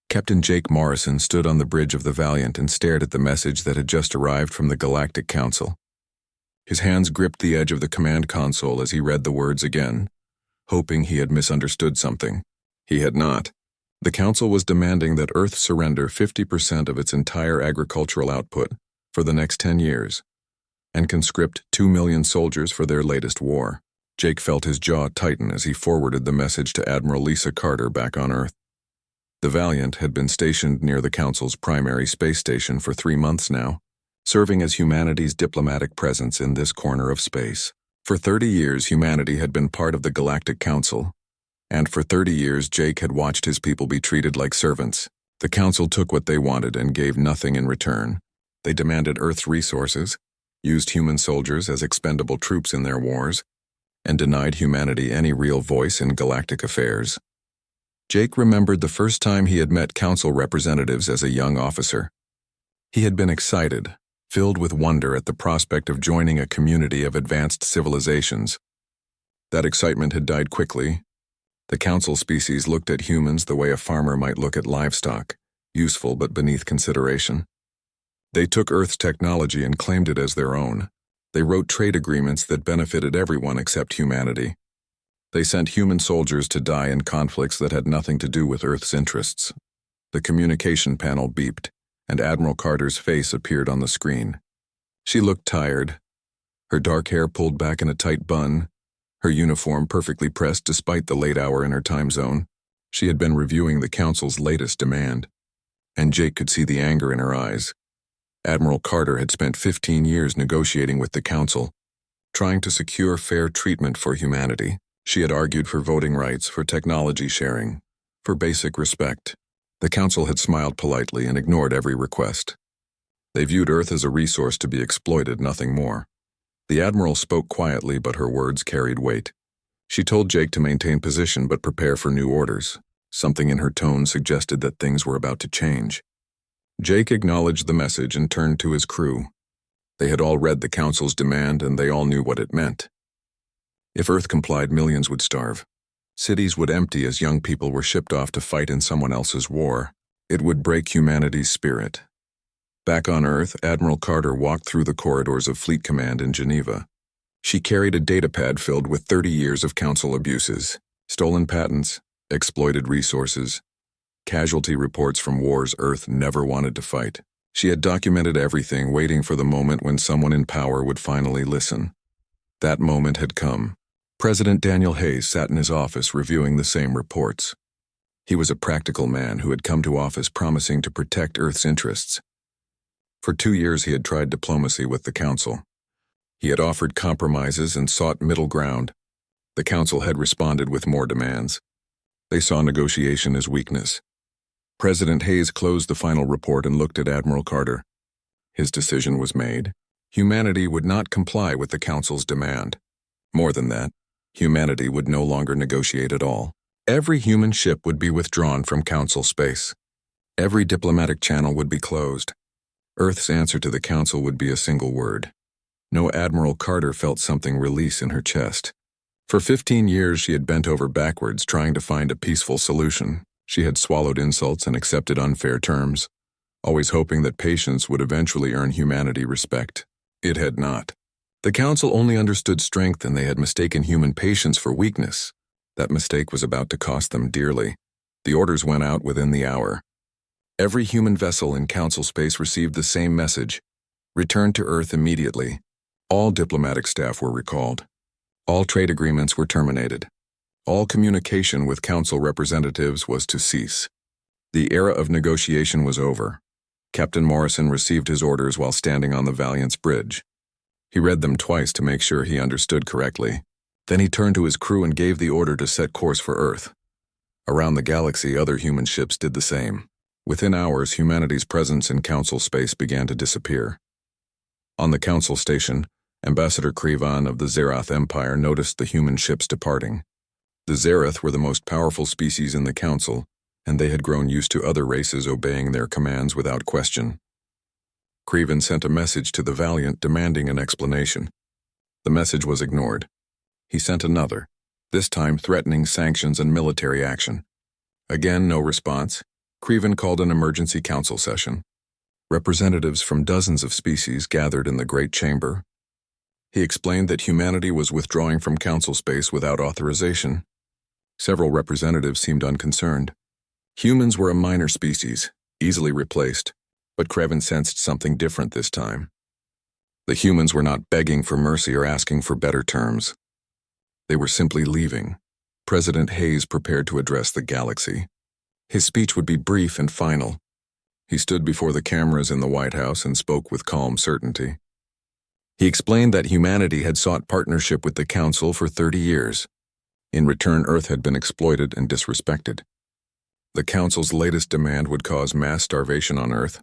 Captain Jake Morrison stood on the bridge of the Valiant and stared at the message that had just arrived from the Galactic Council. His hands gripped the edge of the command console as he read the words again, hoping he had misunderstood something. He had not. The Council was demanding that Earth surrender 50% of its entire agricultural output for the next 10 years, and conscript 2 million soldiers for their latest war. Jake felt his jaw tighten as he forwarded the message to Admiral Lisa Carter back on Earth. The Valiant had been stationed near the Council's primary space station for 3 months now, serving as humanity's diplomatic presence in this corner of space. For 30 years, humanity had been part of the Galactic Council, and for 30 years, Jake had watched his people be treated like servants. The Council took what they wanted and gave nothing in return. They demanded Earth's resources, used human soldiers as expendable troops in their wars, and denied humanity any real voice in galactic affairs. Jake remembered the first time he had met Council representatives as a young officer. He had been excited, filled with wonder at the prospect of joining a community of advanced civilizations. That excitement had died quickly. The Council species looked at humans the way a farmer might look at livestock, useful but beneath consideration. They took Earth's technology and claimed it as their own. They wrote trade agreements that benefited everyone except humanity. They sent human soldiers to die in conflicts that had nothing to do with Earth's interests. The communication panel beeped, and Admiral Carter's face appeared on the screen. She looked tired, her dark hair pulled back in a tight bun, her uniform perfectly pressed despite the late hour in her time zone. She had been reviewing the Council's latest demand, and Jake could see the anger in her eyes. Admiral Carter had spent 15 years negotiating with the Council, trying to secure fair treatment for humanity. She had argued for voting rights, for technology sharing, for basic respect. The Council had smiled politely and ignored every request. They viewed Earth as a resource to be exploited, nothing more. The Admiral spoke quietly, but her words carried weight. She told Jake to maintain position but prepare for new orders. Something in her tone suggested that things were about to change. Jake acknowledged the message and turned to his crew. They had all read the Council's demand, and they all knew what it meant. If Earth complied, millions would starve. Cities would empty as young people were shipped off to fight in someone else's war. It would break humanity's spirit. Back on Earth, Admiral Carter walked through the corridors of Fleet Command in Geneva. She carried a datapad filled with 30 years of Council abuses, stolen patents, exploited resources, casualty reports from wars Earth never wanted to fight. She had documented everything, waiting for the moment when someone in power would finally listen. That moment had come. President Daniel Hayes sat in his office reviewing the same reports. He was a practical man who had come to office promising to protect Earth's interests. For 2 years he had tried diplomacy with the Council. He had offered compromises and sought middle ground. The Council had responded with more demands. They saw negotiation as weakness. President Hayes closed the final report and looked at Admiral Carter. His decision was made. Humanity would not comply with the Council's demand. More than that, humanity would no longer negotiate at all. Every human ship would be withdrawn from Council space. Every diplomatic channel would be closed. Earth's answer to the Council would be a single word. No. Admiral Carter felt something release in her chest. For 15 years she had bent over backwards trying to find a peaceful solution. She had swallowed insults and accepted unfair terms, always hoping that patience would eventually earn humanity respect. It had not. The Council only understood strength, and they had mistaken human patience for weakness. That mistake was about to cost them dearly. The orders went out within the hour. Every human vessel in Council space received the same message: return to Earth immediately. All diplomatic staff were recalled. All trade agreements were terminated. All communication with Council representatives was to cease. The era of negotiation was over. Captain Morrison received his orders while standing on the Valiant's bridge. He read them twice to make sure he understood correctly. Then he turned to his crew and gave the order to set course for Earth. Around the galaxy, other human ships did the same. Within hours, humanity's presence in Council space began to disappear. On the Council station, Ambassador Krivan of the Zerath Empire noticed the human ships departing. The Zerath were the most powerful species in the Council, and they had grown used to other races obeying their commands without question. Krivan sent a message to the Valiant demanding an explanation. The message was ignored. He sent another, this time threatening sanctions and military action. Again, no response. Creven called an emergency council session. Representatives from dozens of species gathered in the Great Chamber. He explained that humanity was withdrawing from council space without authorization. Several representatives seemed unconcerned. Humans were a minor species, easily replaced, but Creven sensed something different this time. The humans were not begging for mercy or asking for better terms. They were simply leaving. President Hayes prepared to address the galaxy. His speech would be brief and final. He stood before the cameras in the White House and spoke with calm certainty. He explained that humanity had sought partnership with the Council for 30 years. In return, Earth had been exploited and disrespected. The Council's latest demand would cause mass starvation on Earth,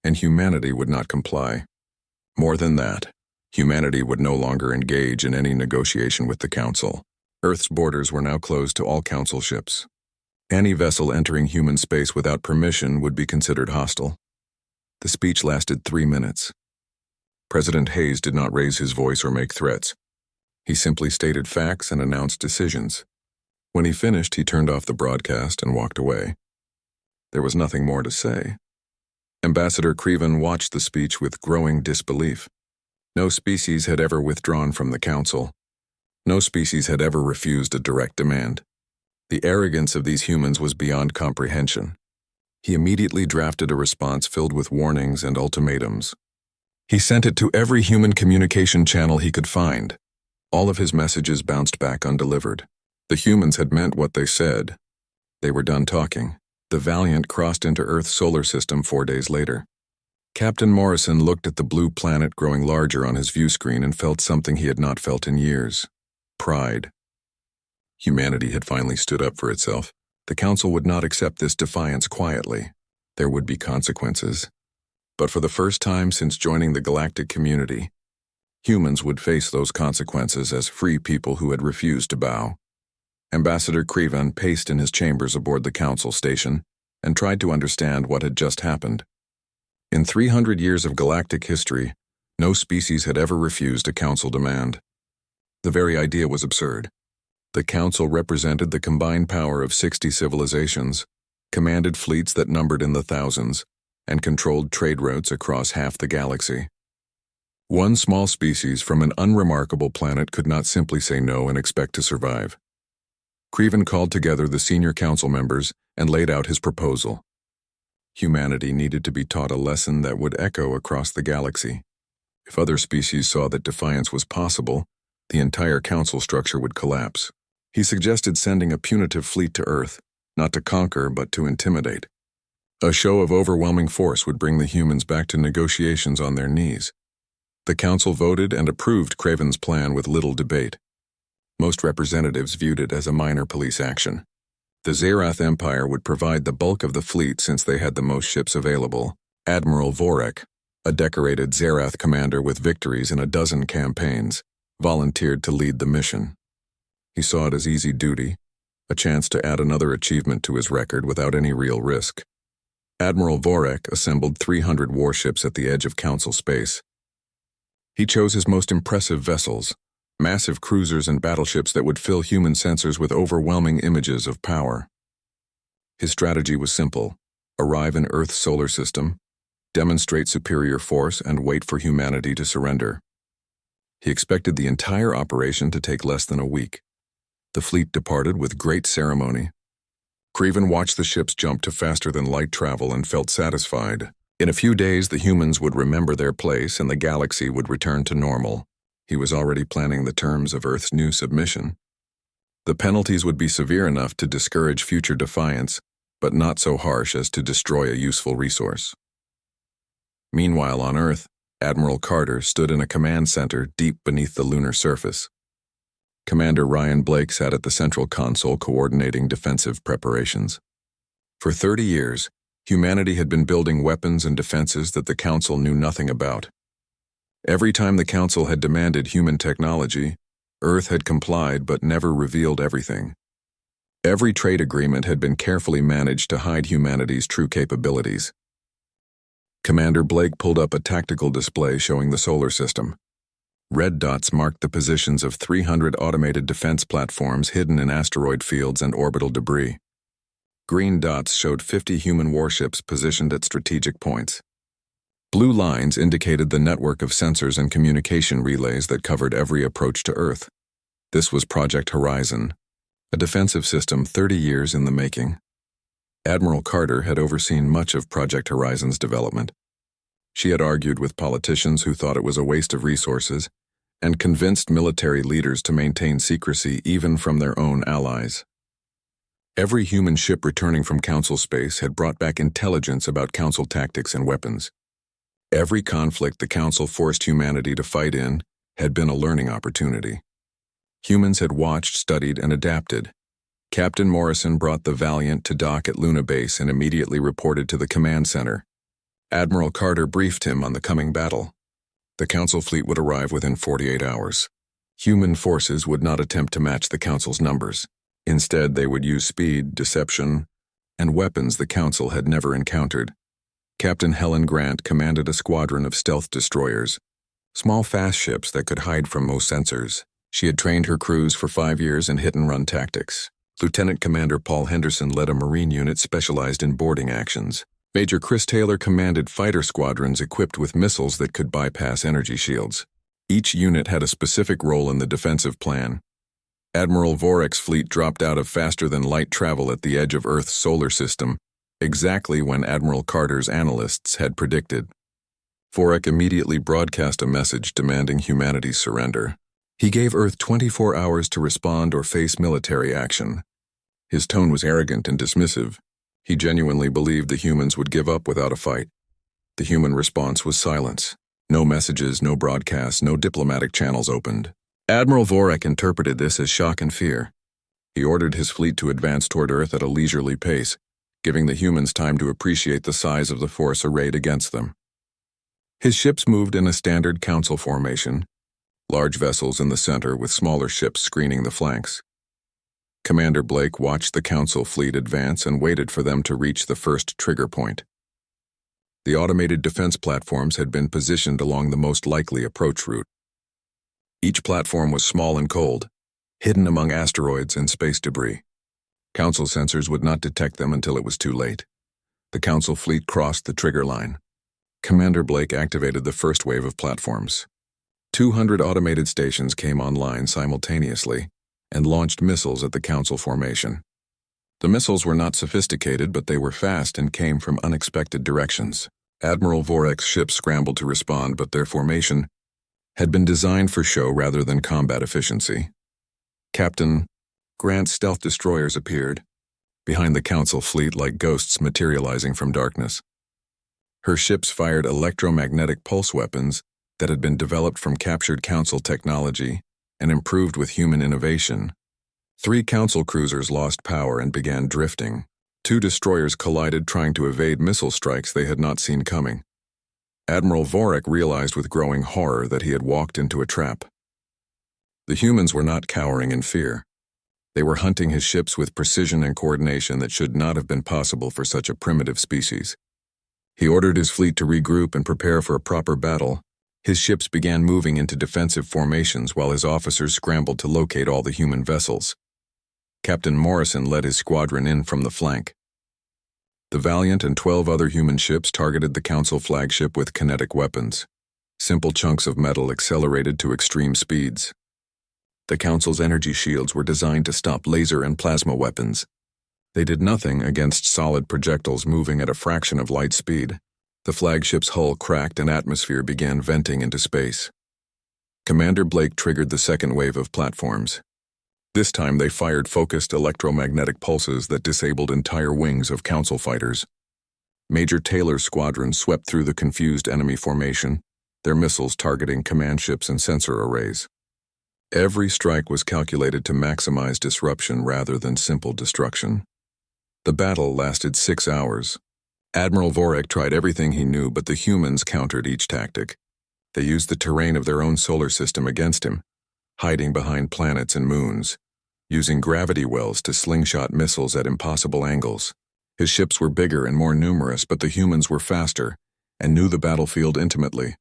and humanity would not comply. More than that, humanity would no longer engage in any negotiation with the Council. Earth's borders were now closed to all Council ships. Any vessel entering human space without permission would be considered hostile. The speech lasted 3 minutes. President Hayes did not raise his voice or make threats. He simply stated facts and announced decisions. When he finished, he turned off the broadcast and walked away. There was nothing more to say. Ambassador Creven watched the speech with growing disbelief. No species had ever withdrawn from the Council. No species had ever refused a direct demand. The arrogance of these humans was beyond comprehension. He immediately drafted a response filled with warnings and ultimatums. He sent it to every human communication channel he could find. All of his messages bounced back undelivered. The humans had meant what they said. They were done talking. The Valiant crossed into Earth's solar system 4 days later. Captain Morrison looked at the blue planet growing larger on his view screen and felt something he had not felt in years. Pride. Humanity had finally stood up for itself. The Council would not accept this defiance quietly. There would be consequences. But for the first time since joining the galactic community, humans would face those consequences as free people who had refused to bow. Ambassador Creven paced in his chambers aboard the Council station and tried to understand what had just happened. In 300 years of galactic history, no species had ever refused a Council demand. The very idea was absurd. The Council represented the combined power of 60 civilizations, commanded fleets that numbered in the thousands, and controlled trade routes across half the galaxy. One small species from an unremarkable planet could not simply say no and expect to survive. Creven called together the senior council members and laid out his proposal. Humanity needed to be taught a lesson that would echo across the galaxy. If other species saw that defiance was possible, the entire council structure would collapse. He suggested sending a punitive fleet to Earth, not to conquer but to intimidate. A show of overwhelming force would bring the humans back to negotiations on their knees. The council voted and approved Creven's plan with little debate. Most representatives viewed it as a minor police action. The Zerath Empire would provide the bulk of the fleet since they had the most ships available. Admiral Vorek, a decorated Zerath commander with victories in a dozen campaigns, volunteered to lead the mission. He saw it as easy duty, a chance to add another achievement to his record without any real risk. Admiral Vorek assembled 300 warships at the edge of Council space. He chose his most impressive vessels, massive cruisers and battleships that would fill human sensors with overwhelming images of power. His strategy was simple: arrive in Earth's solar system, demonstrate superior force, and wait for humanity to surrender. He expected the entire operation to take less than a week. The fleet departed with great ceremony. Creven watched the ships jump to faster-than-light travel and felt satisfied. In a few days, the humans would remember their place and the galaxy would return to normal. He was already planning the terms of Earth's new submission. The penalties would be severe enough to discourage future defiance, but not so harsh as to destroy a useful resource. Meanwhile, on Earth, Admiral Carter stood in a command center deep beneath the lunar surface. Commander Ryan Blake sat at the central console coordinating defensive preparations. For 30 years, humanity had been building weapons and defenses that the Council knew nothing about. Every time the Council had demanded human technology, Earth had complied but never revealed everything. Every trade agreement had been carefully managed to hide humanity's true capabilities. Commander Blake pulled up a tactical display showing the solar system. Red dots marked the positions of 300 automated defense platforms hidden in asteroid fields and orbital debris. Green dots showed 50 human warships positioned at strategic points. Blue lines indicated the network of sensors and communication relays that covered every approach to Earth. This was Project Horizon, a defensive system 30 years in the making. Admiral Carter had overseen much of Project Horizon's development. She had argued with politicians who thought it was a waste of resources and convinced military leaders to maintain secrecy even from their own allies. Every human ship returning from Council space had brought back intelligence about Council tactics and weapons. Every conflict the Council forced humanity to fight in had been a learning opportunity. Humans had watched, studied, and adapted. Captain Morrison brought the Valiant to dock at Luna Base and immediately reported to the command center. Admiral Carter briefed him on the coming battle. The Council fleet would arrive within 48 hours. Human forces would not attempt to match the Council's numbers. Instead, they would use speed, deception, and weapons the Council had never encountered. Captain Helen Grant commanded a squadron of stealth destroyers, small fast ships that could hide from most sensors. She had trained her crews for 5 years in hit-and-run tactics. Lieutenant Commander Paul Henderson led a Marine unit specialized in boarding actions. Major Chris Taylor commanded fighter squadrons equipped with missiles that could bypass energy shields. Each unit had a specific role in the defensive plan. Admiral Vorek's fleet dropped out of faster-than-light travel at the edge of Earth's solar system, exactly when Admiral Carter's analysts had predicted. Vorek immediately broadcast a message demanding humanity's surrender. He gave Earth 24 hours to respond or face military action. His tone was arrogant and dismissive. He genuinely believed the humans would give up without a fight. The human response was silence. No messages, no broadcasts, no diplomatic channels opened. Admiral Vorek interpreted this as shock and fear. He ordered his fleet to advance toward Earth at a leisurely pace, giving the humans time to appreciate the size of the force arrayed against them. His ships moved in a standard Council formation, large vessels in the center with smaller ships screening the flanks. Commander Blake watched the Council fleet advance and waited for them to reach the first trigger point. The automated defense platforms had been positioned along the most likely approach route. Each platform was small and cold, hidden among asteroids and space debris. Council sensors would not detect them until it was too late. The Council fleet crossed the trigger line. Commander Blake activated the first wave of platforms. 200 automated stations came online simultaneously and launched missiles at the Council formation. The missiles were not sophisticated, but they were fast and came from unexpected directions. Admiral Vorek's ships scrambled to respond, but their formation had been designed for show rather than combat efficiency. Captain Grant's stealth destroyers appeared, behind the Council fleet like ghosts materializing from darkness. Her ships fired electromagnetic pulse weapons that had been developed from captured Council technology and improved with human innovation. 3 Council cruisers lost power and began drifting. 2 destroyers collided, trying to evade missile strikes they had not seen coming. Admiral Vorek realized with growing horror that he had walked into a trap. The humans were not cowering in fear. They were hunting his ships with precision and coordination that should not have been possible for such a primitive species. He ordered his fleet to regroup and prepare for a proper battle. His ships began moving into defensive formations while his officers scrambled to locate all the human vessels. Captain Morrison led his squadron in from the flank. The Valiant and 12 other human ships targeted the Council flagship with kinetic weapons. Simple chunks of metal accelerated to extreme speeds. The Council's energy shields were designed to stop laser and plasma weapons. They did nothing against solid projectiles moving at a fraction of light speed. The flagship's hull cracked and atmosphere began venting into space. Commander Blake triggered the second wave of platforms. This time they fired focused electromagnetic pulses that disabled entire wings of Council fighters. Major Taylor's squadron swept through the confused enemy formation, their missiles targeting command ships and sensor arrays. Every strike was calculated to maximize disruption rather than simple destruction. The battle lasted 6 hours. Admiral Vorek tried everything he knew, but the humans countered each tactic. They used the terrain of their own solar system against him, hiding behind planets and moons, using gravity wells to slingshot missiles at impossible angles. His ships were bigger and more numerous, but the humans were faster and knew the battlefield intimately.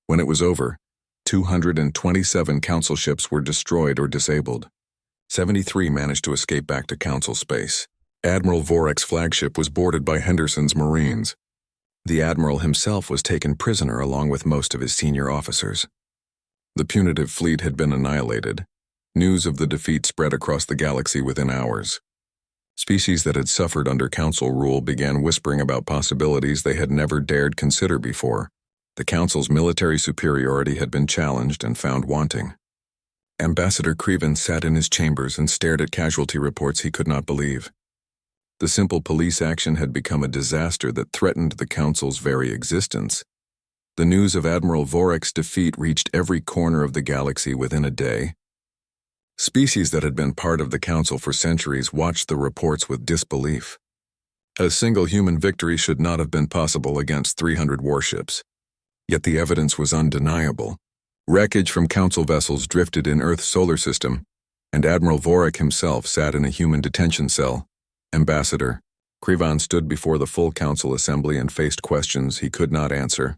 When it was over, 227 Council ships were destroyed or disabled. 73 managed to escape back to Council space. Admiral Vorek's flagship was boarded by Henderson's Marines. The admiral himself was taken prisoner along with most of his senior officers. The punitive fleet had been annihilated. News of the defeat spread across the galaxy within hours. Species that had suffered under Council rule began whispering about possibilities they had never dared consider before. The Council's military superiority had been challenged and found wanting. Ambassador Creven sat in his chambers and stared at casualty reports he could not believe. The simple police action had become a disaster that threatened the Council's very existence. The news of Admiral Vorek's defeat reached every corner of the galaxy within a day. Species that had been part of the Council for centuries watched the reports with disbelief. A single human victory should not have been possible against 300 warships. Yet the evidence was undeniable. Wreckage from Council vessels drifted in Earth's solar system, and Admiral Vorek himself sat in a human detention cell. Ambassador Creven stood before the full Council assembly and faced questions he could not answer.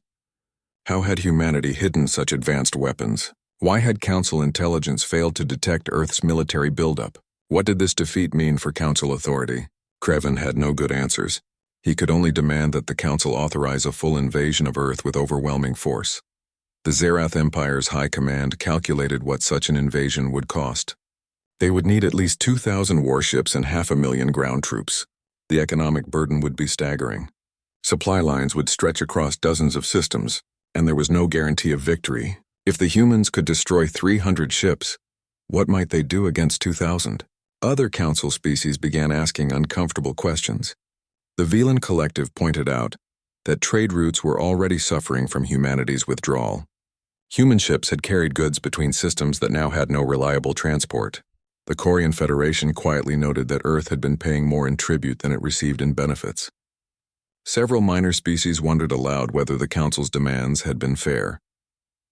How had humanity hidden such advanced weapons? Why had Council intelligence failed to detect Earth's military buildup? What did this defeat mean for Council authority? Creven had no good answers. He could only demand that the Council authorize a full invasion of Earth with overwhelming force. The Zerath Empire's high command calculated what such an invasion would cost. They would need at least 2,000 warships and 500,000 ground troops. The economic burden would be staggering. Supply lines would stretch across dozens of systems, and there was no guarantee of victory. If the humans could destroy 300 ships, what might they do against 2,000? Other Council species began asking uncomfortable questions. The Velan Collective pointed out that trade routes were already suffering from humanity's withdrawal. Human ships had carried goods between systems that now had no reliable transport. The Corian Federation quietly noted that Earth had been paying more in tribute than it received in benefits. Several minor species wondered aloud whether the Council's demands had been fair.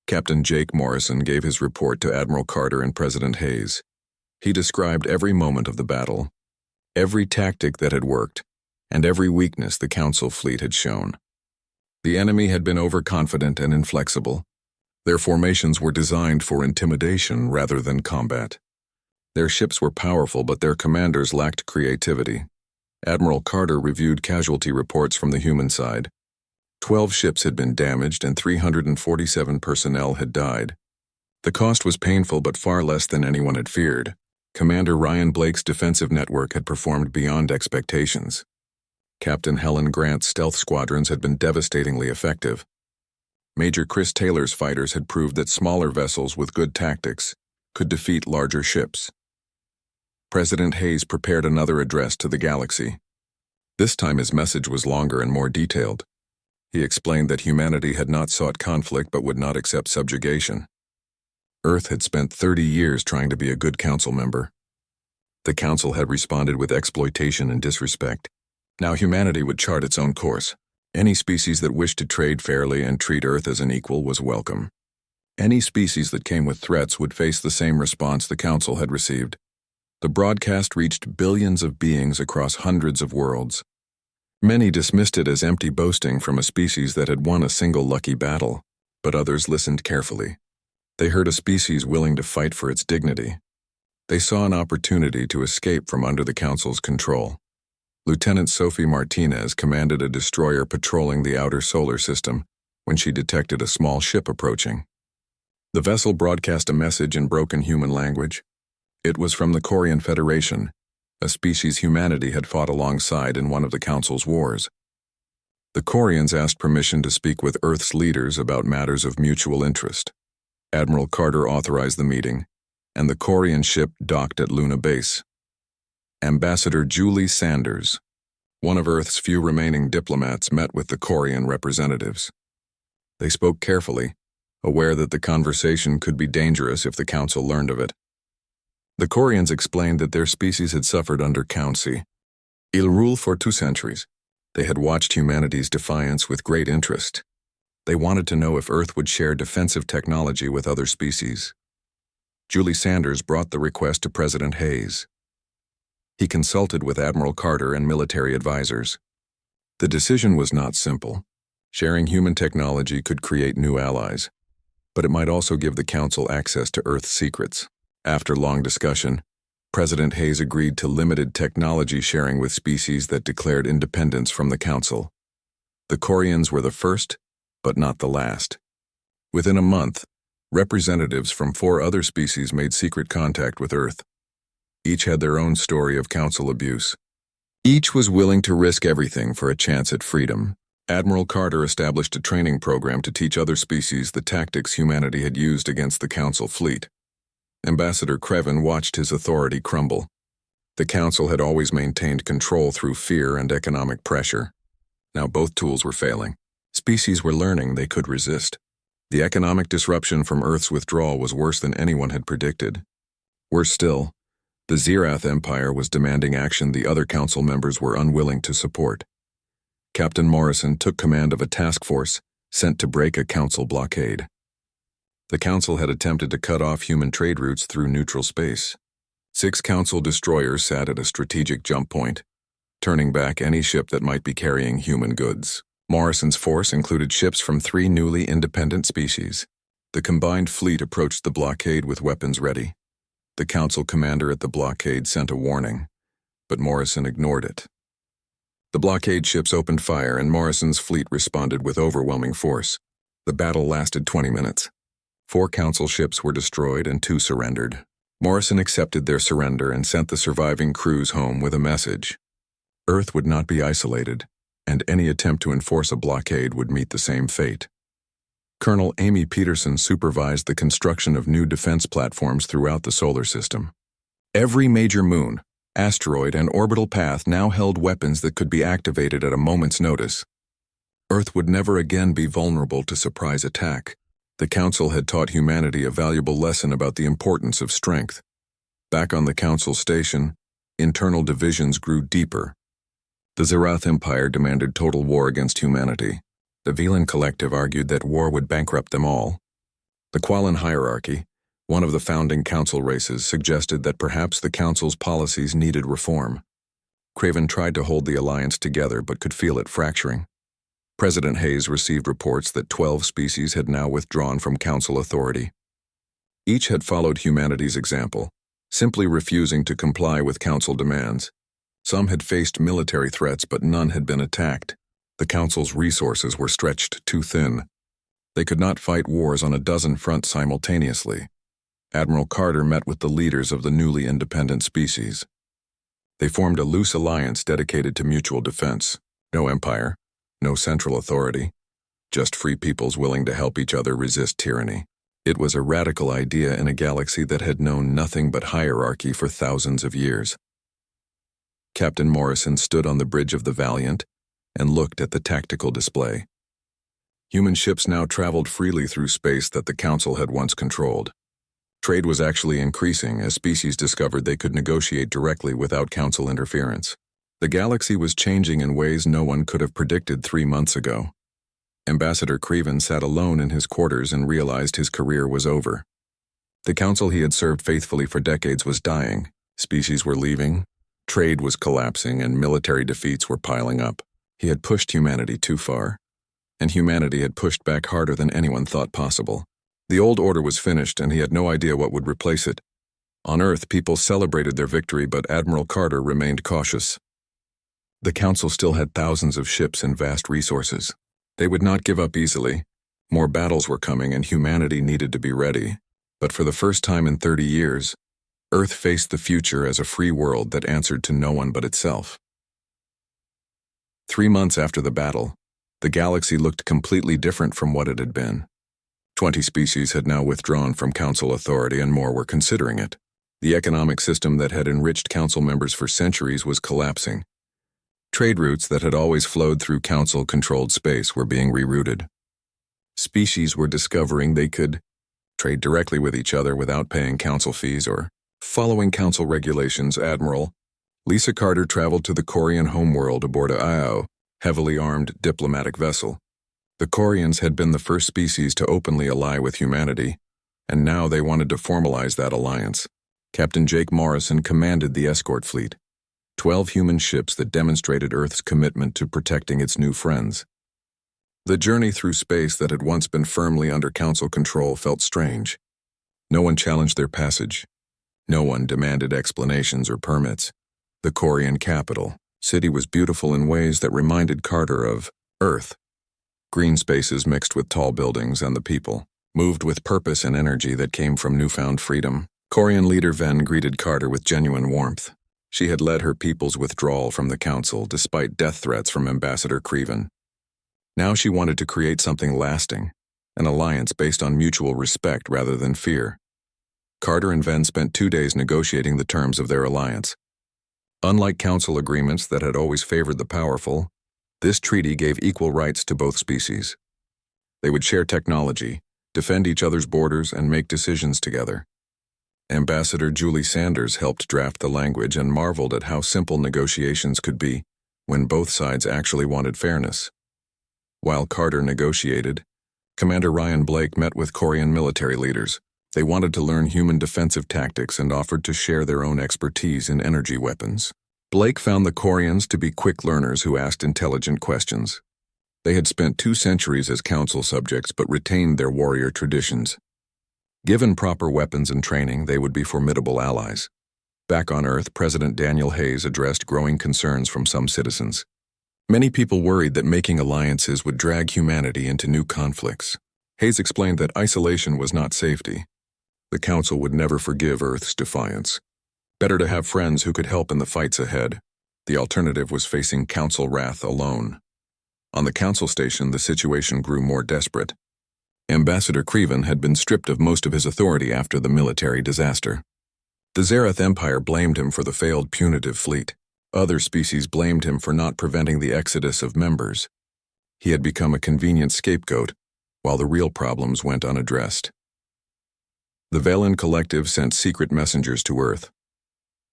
Captain Jake Morrison gave his report to Admiral Carter and President Hayes. He described every moment of the battle, every tactic that had worked, and every weakness the Council fleet had shown. The enemy had been overconfident and inflexible. Their formations were designed for intimidation rather than combat. Their ships were powerful, but their commanders lacked creativity. Admiral Carter reviewed casualty reports from the human side. 12 ships had been damaged and 347 personnel had died. The cost was painful but far less than anyone had feared. Commander Ryan Blake's defensive network had performed beyond expectations. Captain Helen Grant's stealth squadrons had been devastatingly effective. Major Chris Taylor's fighters had proved that smaller vessels with good tactics could defeat larger ships. President Hayes prepared another address to the galaxy. This time his message was longer and more detailed. He explained that humanity had not sought conflict but would not accept subjugation. Earth had spent 30 years trying to be a good Council member. The Council had responded with exploitation and disrespect. Now humanity would chart its own course. Any species that wished to trade fairly and treat Earth as an equal was welcome. Any species that came with threats would face the same response the Council had received. The broadcast reached billions of beings across hundreds of worlds. Many dismissed it as empty boasting from a species that had won a single lucky battle, but others listened carefully. They heard a species willing to fight for its dignity. They saw an opportunity to escape from under the Council's control. Lieutenant Sophie Martinez commanded a destroyer patrolling the outer solar system when she detected a small ship approaching. The vessel broadcast a message in broken human language. It was from the Corian Federation, a species humanity had fought alongside in one of the Council's wars. The Corians asked permission to speak with Earth's leaders about matters of mutual interest. Admiral Carter authorized the meeting, and the Corian ship docked at Luna Base. Ambassador Julie Sanders, one of Earth's few remaining diplomats, met with the Corian representatives. They spoke carefully, aware that the conversation could be dangerous if the Council learned of it. The Corians explained that their species had suffered under Council rule for 2 centuries. They had watched humanity's defiance with great interest. They wanted to know if Earth would share defensive technology with other species. Julie Sanders brought the request to President Hayes. He consulted with Admiral Carter and military advisors. The decision was not simple. Sharing human technology could create new allies, but it might also give the Council access to Earth's secrets. After long discussion, President Hayes agreed to limited technology sharing with species that declared independence from the Council. The Corians were the first, but not the last. Within a month, representatives from 4 other species made secret contact with Earth. Each had their own story of Council abuse. Each was willing to risk everything for a chance at freedom. Admiral Carter established a training program to teach other species the tactics humanity had used against the Council fleet. Ambassador Creven watched his authority crumble. The Council had always maintained control through fear and economic pressure. Now both tools were failing. Species were learning they could resist. The economic disruption from Earth's withdrawal was worse than anyone had predicted. Worse still, the Xerath Empire was demanding action the other Council members were unwilling to support. Captain Morrison took command of a task force sent to break a Council blockade. The Council had attempted to cut off human trade routes through neutral space. 6 Council destroyers sat at a strategic jump point, turning back any ship that might be carrying human goods. Morrison's force included ships from 3 newly independent species. The combined fleet approached the blockade with weapons ready. The Council commander at the blockade sent a warning, but Morrison ignored it. The blockade ships opened fire and Morrison's fleet responded with overwhelming force. The battle lasted 20 minutes. 4 Council ships were destroyed and 2 surrendered. Morrison accepted their surrender and sent the surviving crews home with a message. Earth would not be isolated, and any attempt to enforce a blockade would meet the same fate. Colonel Amy Peterson supervised the construction of new defense platforms throughout the solar system. Every major moon, asteroid, and orbital path now held weapons that could be activated at a moment's notice. Earth would never again be vulnerable to surprise attack. The Council had taught humanity a valuable lesson about the importance of strength. Back on the Council station, internal divisions grew deeper. The Xerath Empire demanded total war against humanity. The Velan Collective argued that war would bankrupt them all. The Qualan hierarchy, one of the founding Council races, suggested that perhaps the Council's policies needed reform. Craven tried to hold the alliance together but could feel it fracturing. President Hayes received reports that 12 species had now withdrawn from Council authority. Each had followed humanity's example, simply refusing to comply with Council demands. Some had faced military threats, but none had been attacked. The Council's resources were stretched too thin. They could not fight wars on a dozen fronts simultaneously. Admiral Carter met with the leaders of the newly independent species. They formed a loose alliance dedicated to mutual defense. No empire, no central authority, just free peoples willing to help each other resist tyranny. It was a radical idea in a galaxy that had known nothing but hierarchy for thousands of years. Captain Morrison stood on the bridge of the Valiant and looked at the tactical display. Human ships now traveled freely through space that the Council had once controlled. Trade was actually increasing as species discovered they could negotiate directly without Council interference. The galaxy was changing in ways no one could have predicted 3 months ago. Ambassador Creven sat alone in his quarters and realized his career was over. The Council he had served faithfully for decades was dying, species were leaving, trade was collapsing, and military defeats were piling up. He had pushed humanity too far, and humanity had pushed back harder than anyone thought possible. The old order was finished, and he had no idea what would replace it. On Earth, people celebrated their victory, but Admiral Carter remained cautious. The Council still had thousands of ships and vast resources. They would not give up easily. More battles were coming and humanity needed to be ready. But for the first time in 30 years, Earth faced the future as a free world that answered to no one but itself. 3 months after the battle, the galaxy looked completely different from what it had been. 20 species had now withdrawn from Council authority and more were considering it. The economic system that had enriched Council members for centuries was collapsing. Trade routes that had always flowed through Council-controlled space were being rerouted. Species were discovering they could trade directly with each other without paying Council fees or following Council regulations. Admiral Lisa Carter traveled to the Corian homeworld aboard a IO, heavily armed diplomatic vessel. The Corians had been the first species to openly ally with humanity, and now they wanted to formalize that alliance. Captain Jake Morrison commanded the escort fleet, 12 human ships that demonstrated Earth's commitment to protecting its new friends. The journey through space that had once been firmly under Council control felt strange. No one challenged their passage. No one demanded explanations or permits. The Corian capital city was beautiful in ways that reminded Carter of Earth. Green spaces mixed with tall buildings, and the people moved with purpose and energy that came from newfound freedom. Corian leader Ven greeted Carter with genuine warmth. She had led her people's withdrawal from the council despite death threats from Ambassador Creven. Now she wanted to create something lasting, an alliance based on mutual respect rather than fear. Carter and Ven spent 2 days negotiating the terms of their alliance. Unlike council agreements that had always favored the powerful, this treaty gave equal rights to both species. They would share technology, defend each other's borders, and make decisions together. Ambassador Julie Sanders helped draft the language and marveled at how simple negotiations could be when both sides actually wanted fairness. While Carter negotiated, Commander Ryan Blake met with Corian military leaders. They wanted to learn human defensive tactics and offered to share their own expertise in energy weapons. Blake found the Corians to be quick learners who asked intelligent questions. They had spent 2 centuries as council subjects but retained their warrior traditions. Given proper weapons and training, they would be formidable allies. Back on Earth, President Daniel Hayes addressed growing concerns from some citizens. Many people worried that making alliances would drag humanity into new conflicts. Hayes explained that isolation was not safety. The council would never forgive Earth's defiance. Better to have friends who could help in the fights ahead. The alternative was facing council wrath alone. On the council station, the situation grew more desperate. Ambassador Creven had been stripped of most of his authority after the military disaster. The Zerath Empire blamed him for the failed punitive fleet. Other species blamed him for not preventing the exodus of members. He had become a convenient scapegoat, while the real problems went unaddressed. The Valen Collective sent secret messengers to Earth.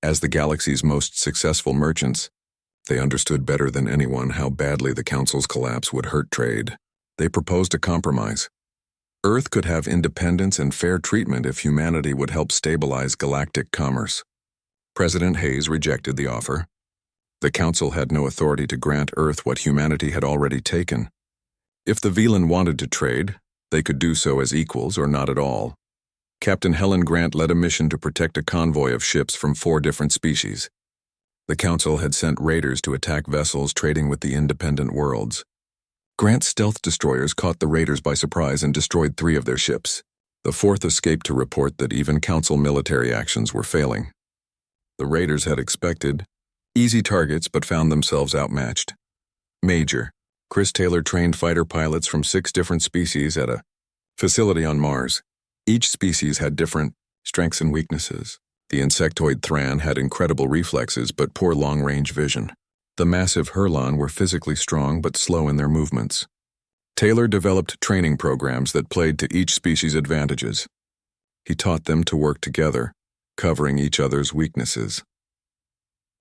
As the galaxy's most successful merchants, they understood better than anyone how badly the Council's collapse would hurt trade. They proposed a compromise. Earth could have independence and fair treatment if humanity would help stabilize galactic commerce. President Hayes rejected the offer. The Council had no authority to grant Earth what humanity had already taken. If the Velan wanted to trade, they could do so as equals or not at all. Captain Helen Grant led a mission to protect a convoy of ships from 4 different species. The Council had sent raiders to attack vessels trading with the independent worlds. Grant's stealth destroyers caught the raiders by surprise and destroyed 3 of their ships. The 4th escaped to report that even Council military actions were failing. The raiders had expected easy targets but found themselves outmatched. Major Chris Taylor trained fighter pilots from 6 different species at a facility on Mars. Each species had different strengths and weaknesses. The insectoid Thran had incredible reflexes but poor long-range vision. The massive Hurlon were physically strong but slow in their movements. Taylor developed training programs that played to each species' advantages. He taught them to work together, covering each other's weaknesses.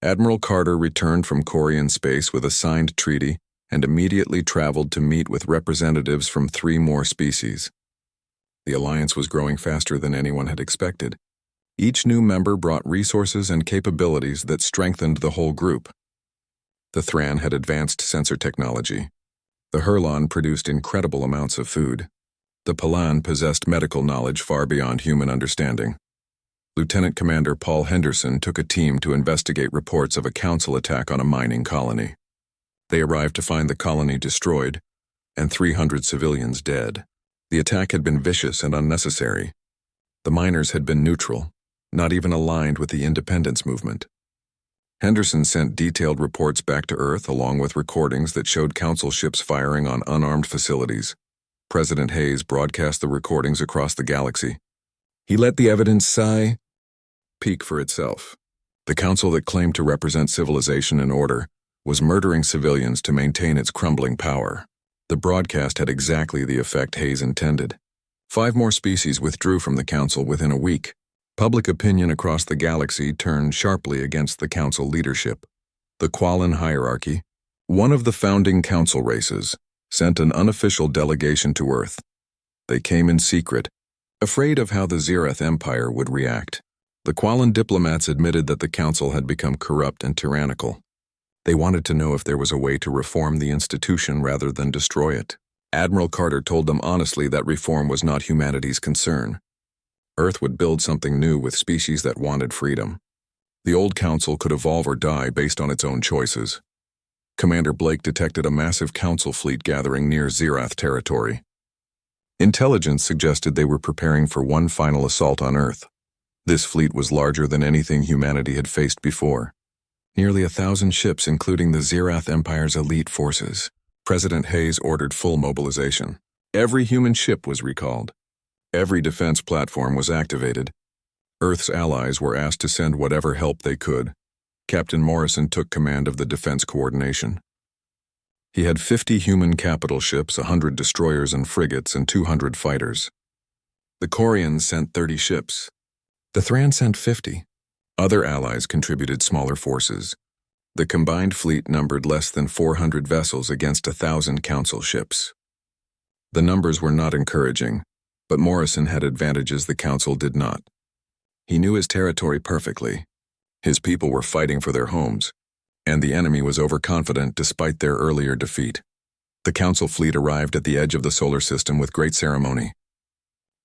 Admiral Carter returned from Corian space with a signed treaty and immediately traveled to meet with representatives from 3 more species. The alliance was growing faster than anyone had expected. Each new member brought resources and capabilities that strengthened the whole group. The Thran had advanced sensor technology. The Hurlon produced incredible amounts of food. The Palan possessed medical knowledge far beyond human understanding. Lieutenant Commander Paul Henderson took a team to investigate reports of a council attack on a mining colony. They arrived to find the colony destroyed and 300 civilians dead. The attack had been vicious and unnecessary. The miners had been neutral, not even aligned with the independence movement. Henderson sent detailed reports back to Earth along with recordings that showed council ships firing on unarmed facilities. President Hayes broadcast the recordings across the galaxy. He let the evidence speak for itself. The council that claimed to represent civilization and order was murdering civilians to maintain its crumbling power. The broadcast had exactly the effect Hayes intended. 5 more species withdrew from the council within a week. Public opinion across the galaxy turned sharply against the council leadership. The Qualan hierarchy, one of the founding council races, sent an unofficial delegation to Earth. They came in secret, afraid of how the Zerath Empire would react. The Qualan diplomats admitted that the council had become corrupt and tyrannical. They wanted to know if there was a way to reform the institution rather than destroy it. Admiral Carter told them honestly that reform was not humanity's concern. Earth would build something new with species that wanted freedom. The old council could evolve or die based on its own choices. Commander Blake detected a massive council fleet gathering near Zerath territory. Intelligence suggested they were preparing for one final assault on Earth. This fleet was larger than anything humanity had faced before. Nearly 1,000 ships, including the Zerath Empire's elite forces. President Hayes ordered full mobilization. Every human ship was recalled. Every defense platform was activated. Earth's allies were asked to send whatever help they could. Captain Morrison took command of the defense coordination. He had 50 human capital ships, 100 destroyers and frigates, and 200 fighters. The Corians sent 30 ships. The Thran sent 50. Other allies contributed smaller forces. The combined fleet numbered less than 400 vessels against 1,000 council ships. The numbers were not encouraging, but Morrison had advantages the council did not. He knew his territory perfectly. His people were fighting for their homes, and the enemy was overconfident despite their earlier defeat. The council fleet arrived at the edge of the solar system with great ceremony.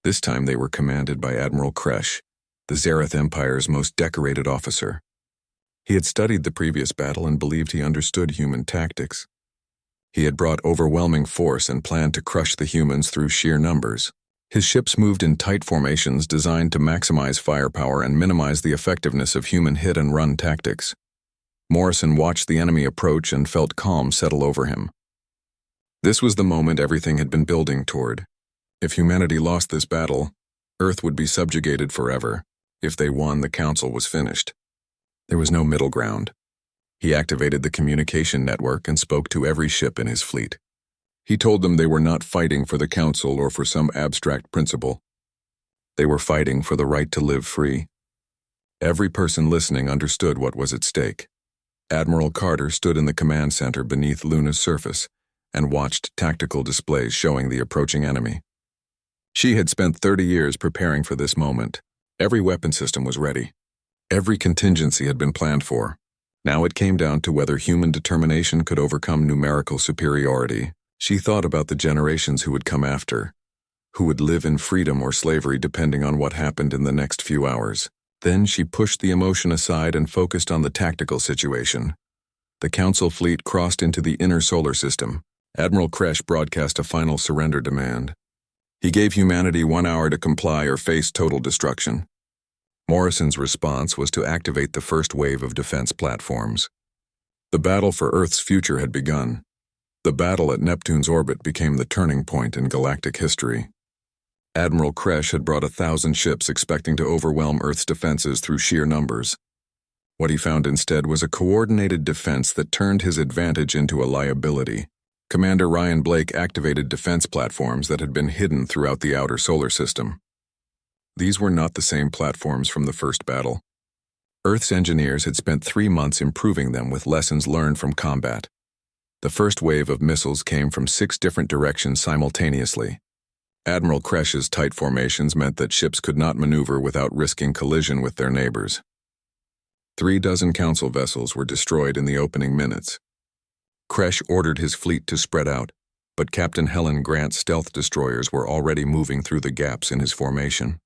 This time they were commanded by Admiral Kresh, the Zerath Empire's most decorated officer. He had studied the previous battle and believed he understood human tactics. He had brought overwhelming force and planned to crush the humans through sheer numbers. His ships moved in tight formations designed to maximize firepower and minimize the effectiveness of human hit-and-run tactics. Morrison watched the enemy approach and felt calm settle over him. This was the moment everything had been building toward. If humanity lost this battle, Earth would be subjugated forever. If they won, the council was finished. There was no middle ground. He activated the communication network and spoke to every ship in his fleet. He told them they were not fighting for the council or for some abstract principle. They were fighting for the right to live free. Every person listening understood what was at stake. Admiral Carter stood in the command center beneath Luna's surface and watched tactical displays showing the approaching enemy. She had spent 30 years preparing for this moment. Every weapon system was ready. Every contingency had been planned for. Now it came down to whether human determination could overcome numerical superiority. She thought about the generations who would come after, who would live in freedom or slavery depending on what happened in the next few hours. Then she pushed the emotion aside and focused on the tactical situation. The council fleet crossed into the inner solar system. Admiral Kresh broadcast a final surrender demand. He gave humanity 1 hour to comply or face total destruction. Morrison's response was to activate the first wave of defense platforms. The battle for Earth's future had begun. The battle at Neptune's orbit became the turning point in galactic history. Admiral Kresh had brought 1,000 ships expecting to overwhelm Earth's defenses through sheer numbers. What he found instead was a coordinated defense that turned his advantage into a liability. Commander Ryan Blake activated defense platforms that had been hidden throughout the outer solar system. These were not the same platforms from the first battle. Earth's engineers had spent 3 months improving them with lessons learned from combat. The first wave of missiles came from 6 different directions simultaneously. Admiral Kresh's tight formations meant that ships could not maneuver without risking collision with their neighbors. 36 council vessels were destroyed in the opening minutes. Kresh ordered his fleet to spread out, but Captain Helen Grant's stealth destroyers were already moving through the gaps in his formation.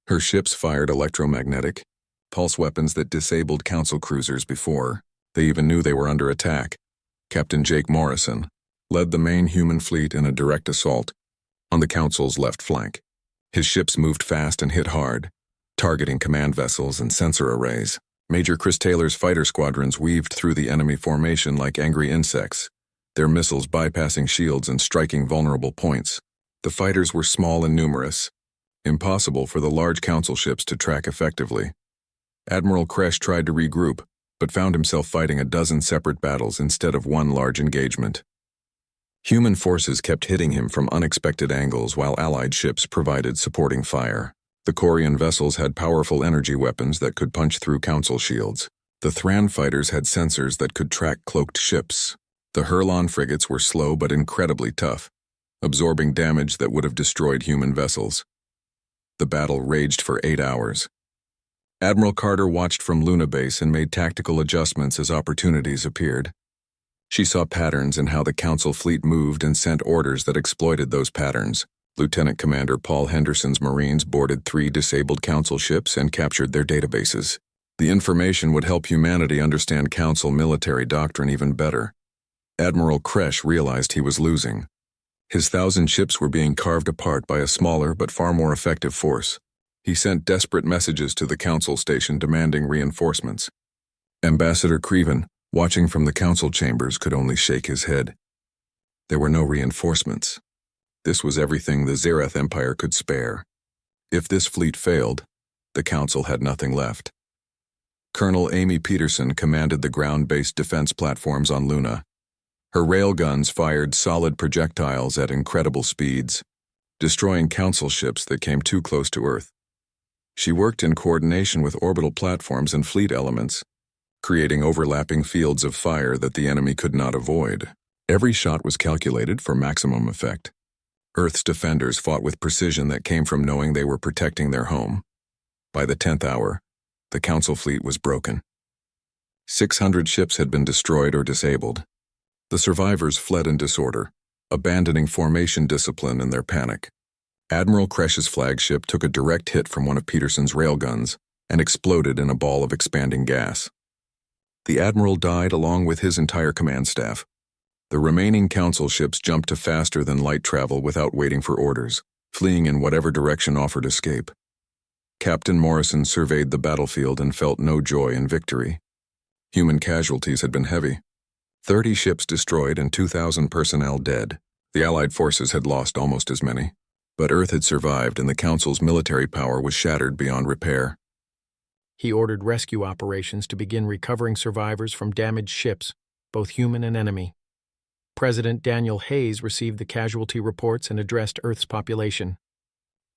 Her ships fired electromagnetic pulse weapons that disabled council cruisers before they even knew they were under attack. Captain Jake Morrison led the main human fleet in a direct assault on the council's left flank. His ships moved fast and hit hard, targeting command vessels and sensor arrays. Major Chris Taylor's fighter squadrons weaved through the enemy formation like angry insects, their missiles bypassing shields and striking vulnerable points. The fighters were small and numerous, impossible for the large council ships to track effectively. Admiral Kresh tried to regroup, but found himself fighting a dozen separate battles instead of one large engagement. Human forces kept hitting him from unexpected angles while Allied ships provided supporting fire. The Corian vessels had powerful energy weapons that could punch through council shields. The Thran fighters had sensors that could track cloaked ships. The Hurlon frigates were slow but incredibly tough, absorbing damage that would have destroyed human vessels. The battle raged for 8 hours. Admiral Carter watched from Luna Base and made tactical adjustments as opportunities appeared. She saw patterns in how the council fleet moved and sent orders that exploited those patterns. Lieutenant Commander Paul Henderson's Marines boarded 3 disabled Council ships and captured their databases. The information would help humanity understand Council military doctrine even better. Admiral Kresh realized he was losing. His 1,000 ships were being carved apart by a smaller but far more effective force. He sent desperate messages to the Council station demanding reinforcements. Ambassador Creven, watching from the Council chambers, could only shake his head. There were no reinforcements. This was everything the Zerath Empire could spare. If this fleet failed, the Council had nothing left. Colonel Amy Peterson commanded the ground-based defense platforms on Luna. Her railguns fired solid projectiles at incredible speeds, destroying Council ships that came too close to Earth. She worked in coordination with orbital platforms and fleet elements, creating overlapping fields of fire that the enemy could not avoid. Every shot was calculated for maximum effect. Earth's defenders fought with precision that came from knowing they were protecting their home. By the 10th hour, the Council fleet was broken. 600 ships had been destroyed or disabled. The survivors fled in disorder, abandoning formation discipline in their panic. Admiral Kresh's flagship took a direct hit from one of Peterson's railguns and exploded in a ball of expanding gas. The Admiral died along with his entire command staff. The remaining Council ships jumped to faster than light travel without waiting for orders, fleeing in whatever direction offered escape. Captain Morrison surveyed the battlefield and felt no joy in victory. Human casualties had been heavy. 30 ships destroyed and 2,000 personnel dead. The Allied forces had lost almost as many. But Earth had survived and the Council's military power was shattered beyond repair. He ordered rescue operations to begin recovering survivors from damaged ships, both human and enemy. President Daniel Hayes received the casualty reports and addressed Earth's population.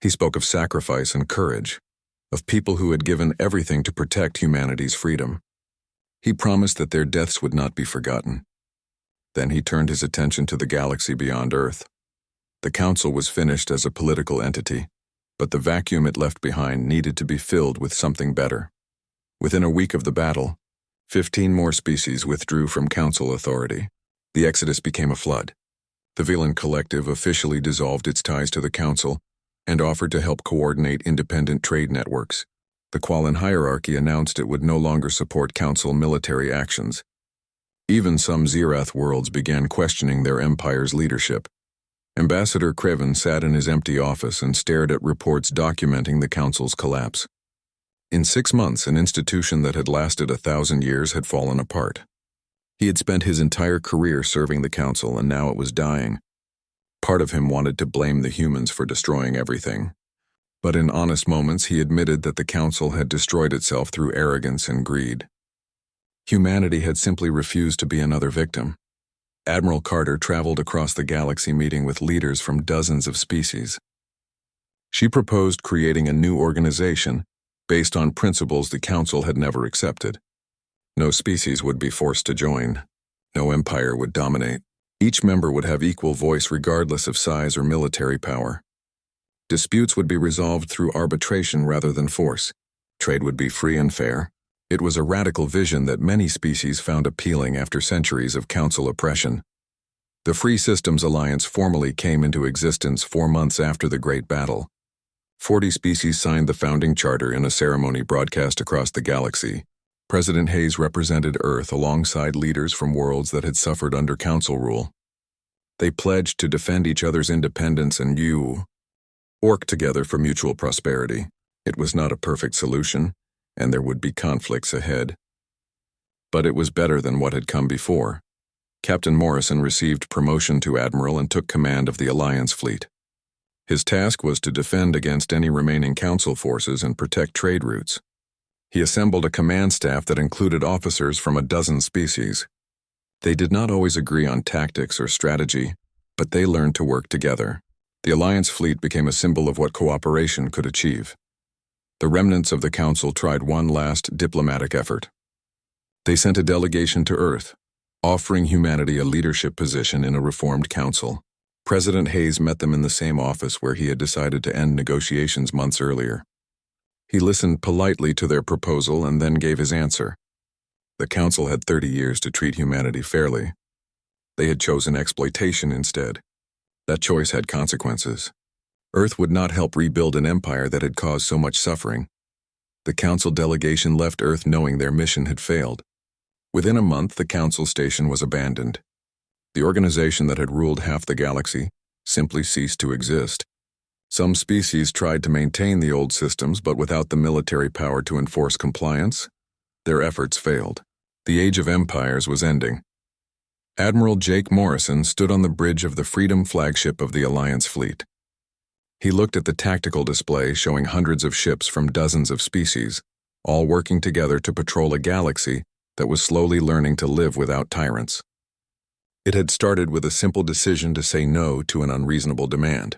He spoke of sacrifice and courage, of people who had given everything to protect humanity's freedom. He promised that their deaths would not be forgotten. Then he turned his attention to the galaxy beyond Earth. The Council was finished as a political entity, but the vacuum it left behind needed to be filled with something better. Within a week of the battle, 15 more species withdrew from Council authority. The exodus became a flood. The Villain Collective officially dissolved its ties to the Council and offered to help coordinate independent trade networks. The Qualan hierarchy announced it would no longer support Council military actions. Even some Zerath worlds began questioning their empire's leadership. Ambassador Creven sat in his empty office and stared at reports documenting the Council's collapse. In 6 months, an institution that had lasted 1,000 years had fallen apart. He had spent his entire career serving the Council, and now it was dying. Part of him wanted to blame the humans for destroying everything. But in honest moments, he admitted that the Council had destroyed itself through arrogance and greed. Humanity had simply refused to be another victim. Admiral Carter traveled across the galaxy meeting with leaders from dozens of species. She proposed creating a new organization based on principles the Council had never accepted. No species would be forced to join. No empire would dominate. Each member would have equal voice regardless of size or military power. Disputes would be resolved through arbitration rather than force. Trade would be free and fair. It was a radical vision that many species found appealing after centuries of Council oppression. The Free Systems Alliance formally came into existence 4 months after the Great Battle. 40 species signed the founding charter in a ceremony broadcast across the galaxy. President Hayes represented Earth alongside leaders from worlds that had suffered under Council rule. They pledged to defend each other's independence and work together for mutual prosperity. It was not a perfect solution, and there would be conflicts ahead. But it was better than what had come before. Captain Morrison received promotion to Admiral and took command of the Alliance fleet. His task was to defend against any remaining Council forces and protect trade routes. He assembled a command staff that included officers from a dozen species. They did not always agree on tactics or strategy, but they learned to work together. The Alliance fleet became a symbol of what cooperation could achieve. The remnants of the Council tried one last diplomatic effort. They sent a delegation to Earth, offering humanity a leadership position in a reformed Council. President Hayes met them in the same office where he had decided to end negotiations months earlier. He listened politely to their proposal and then gave his answer. The Council had 30 years to treat humanity fairly. They had chosen exploitation instead. That choice had consequences. Earth would not help rebuild an empire that had caused so much suffering. The council delegation left Earth knowing their mission had failed. Within a month, the council station was abandoned. The organization that had ruled half the galaxy simply ceased to exist. Some species tried to maintain the old systems, but without the military power to enforce compliance, their efforts failed. The Age of Empires was ending. Admiral Jake Morrison stood on the bridge of the Freedom flagship of the Alliance fleet. He looked at the tactical display showing hundreds of ships from dozens of species, all working together to patrol a galaxy that was slowly learning to live without tyrants. It had started with a simple decision to say no to an unreasonable demand.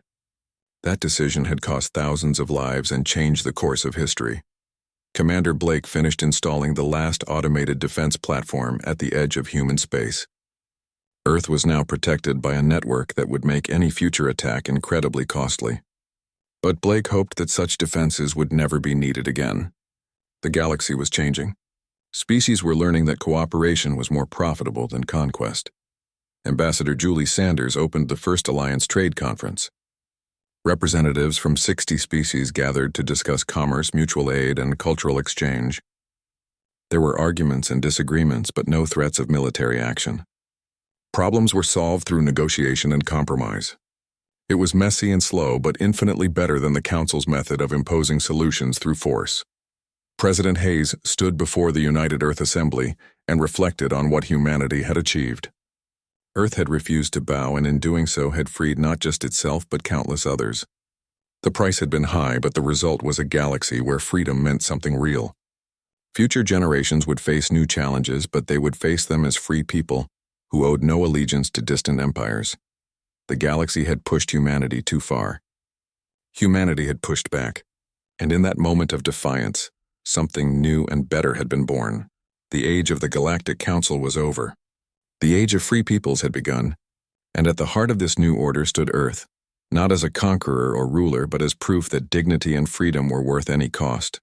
That decision had cost thousands of lives and changed the course of history. Commander Blake finished installing the last automated defense platform at the edge of human space. Earth was now protected by a network that would make any future attack incredibly costly. But Blake hoped that such defenses would never be needed again. The galaxy was changing. Species were learning that cooperation was more profitable than conquest. Ambassador Julie Sanders opened the first Alliance Trade Conference. Representatives from 60 species gathered to discuss commerce, mutual aid, and cultural exchange. There were arguments and disagreements, but no threats of military action. Problems were solved through negotiation and compromise. It was messy and slow, but infinitely better than the Council's method of imposing solutions through force. President Hayes stood before the United Earth Assembly and reflected on what humanity had achieved. Earth had refused to bow, and in doing so had freed not just itself but countless others. The price had been high, but the result was a galaxy where freedom meant something real. Future generations would face new challenges, but they would face them as free people who owed no allegiance to distant empires. The galaxy had pushed humanity too far. Humanity had pushed back, and in that moment of defiance, something new and better had been born. The age of the Galactic Council was over. The age of free peoples had begun, and at the heart of this new order stood Earth, not as a conqueror or ruler, but as proof that dignity and freedom were worth any cost.